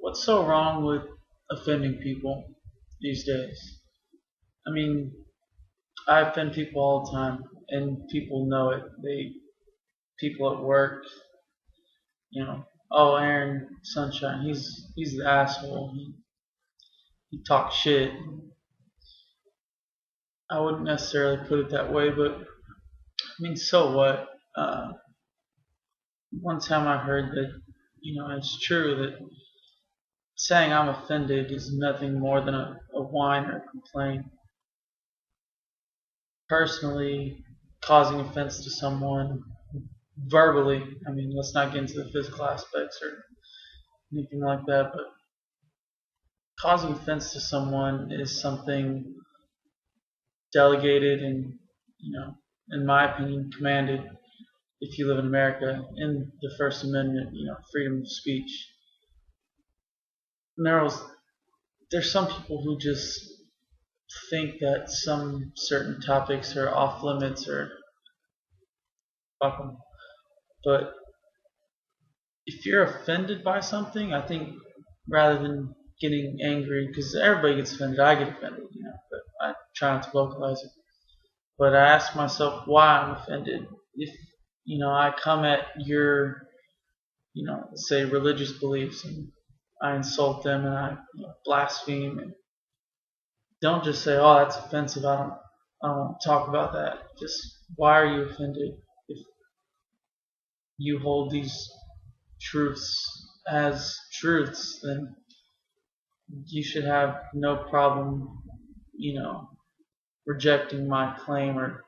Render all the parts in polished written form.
What's so wrong with offending people these days? I mean, I offend people all the time, and people know it. People at work, oh, Aaron Sunshine, he's the asshole. He talks shit. I wouldn't necessarily put it that way, but I mean, so what? One time I heard that, it's true that saying I'm offended is nothing more than a whine or a complaint. Personally, causing offense to someone verbally, I mean, let's not get into the physical aspects or anything like that, but causing offense to someone is something delegated and, in my opinion, commanded if you live in America in the First Amendment, freedom of speech. And there's some people who just think that some certain topics are off limits or fuck them. But if you're offended by something, I think rather than getting angry, because everybody gets offended, I get offended, but I try not to vocalize it. But I ask myself why I'm offended. If I come at your, say religious beliefs and I insult them and I blaspheme, and don't just say, "Oh, that's offensive. I don't want to talk about that." Just why are you offended if you hold these truths as truths? Then you should have no problem, you know, rejecting my claim or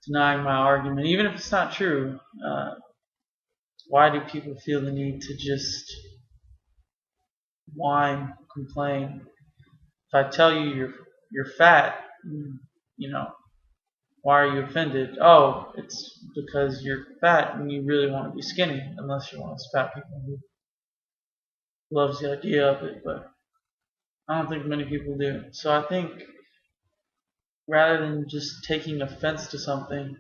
denying my argument, even if it's not true. Why do people feel the need to just whine, complain? If I tell you you're fat, you know, why are you offended? Oh, it's because you're fat and you really want to be skinny, unless you're one of those fat people who loves the idea of it. But I don't think many people do. So I think rather than just taking offense to something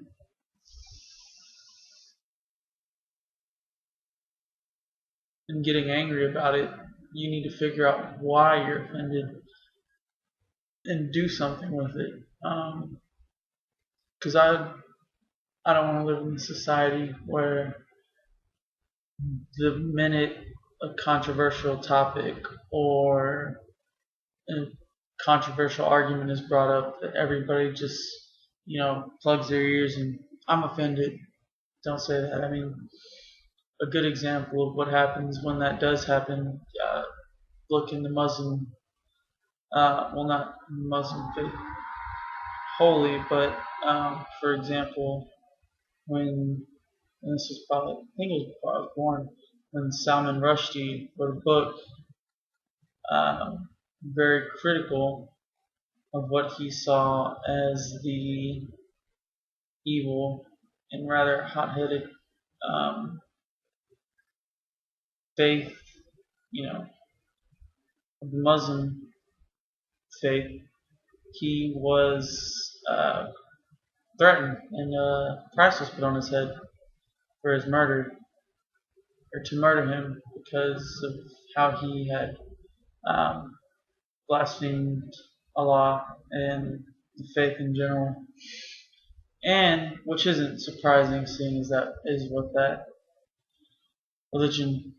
and getting angry about it, you need to figure out why you're offended and do something with it. Because I don't want to live in a society where the minute a controversial topic or a controversial argument is brought up, that everybody just plugs their ears and I'm offended. Don't say that. I mean, a good example of what happens when that does happen. Look in the Muslim, well, not Muslim faith wholly, but for example, when and this was probably, I think it was before I was born, when Salman Rushdie wrote a book very critical of what he saw as the evil and rather hot-headed um, faith, of the Muslim faith. He was threatened, and a price was put on his head for his murder, or to murder him because of how he had um, blasphemed Allah and the faith in general. And which isn't surprising, seeing as that is what that religion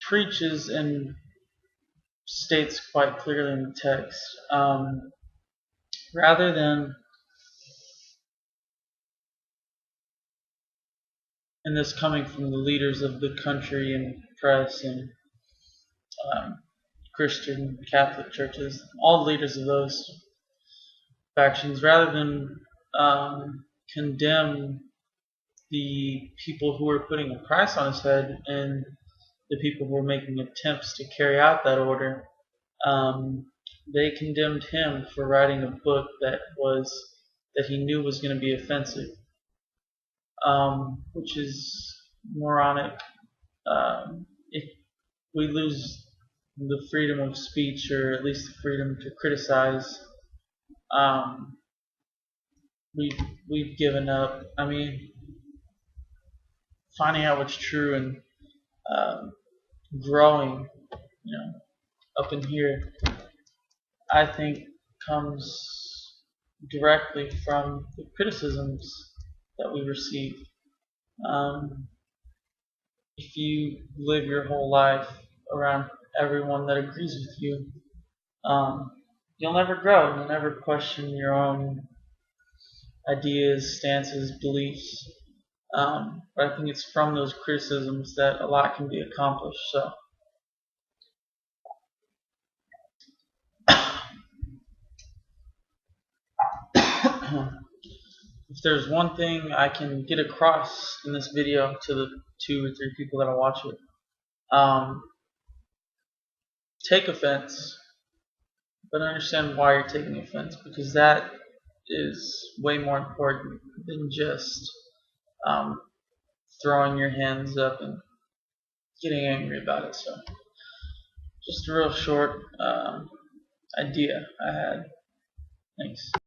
preaches and states quite clearly in the text. Rather than, and this coming from the leaders of the country and press and um, Christian, Catholic churches, all the leaders of those factions, rather than condemn the people who are putting a price on his head and the people who are making attempts to carry out that order, they condemned him for writing a book that he knew was going to be offensive, which is moronic. If we lose the freedom of speech, or at least the freedom to criticize, um, we've given up. I mean, finding out what's true and um, growing, up in here, I think comes directly from the criticisms that we receive. Um, if you live your whole life around everyone that agrees with you, um, you'll never grow. You'll never question your own ideas, stances, beliefs. But I think it's from those criticisms that a lot can be accomplished. So, if there's one thing I can get across in this video to the 2 or 3 people that watch it, um, take offense, but understand why you're taking offense, because that is way more important than just um, throwing your hands up and getting angry about it. So, just a real short idea I had. Thanks.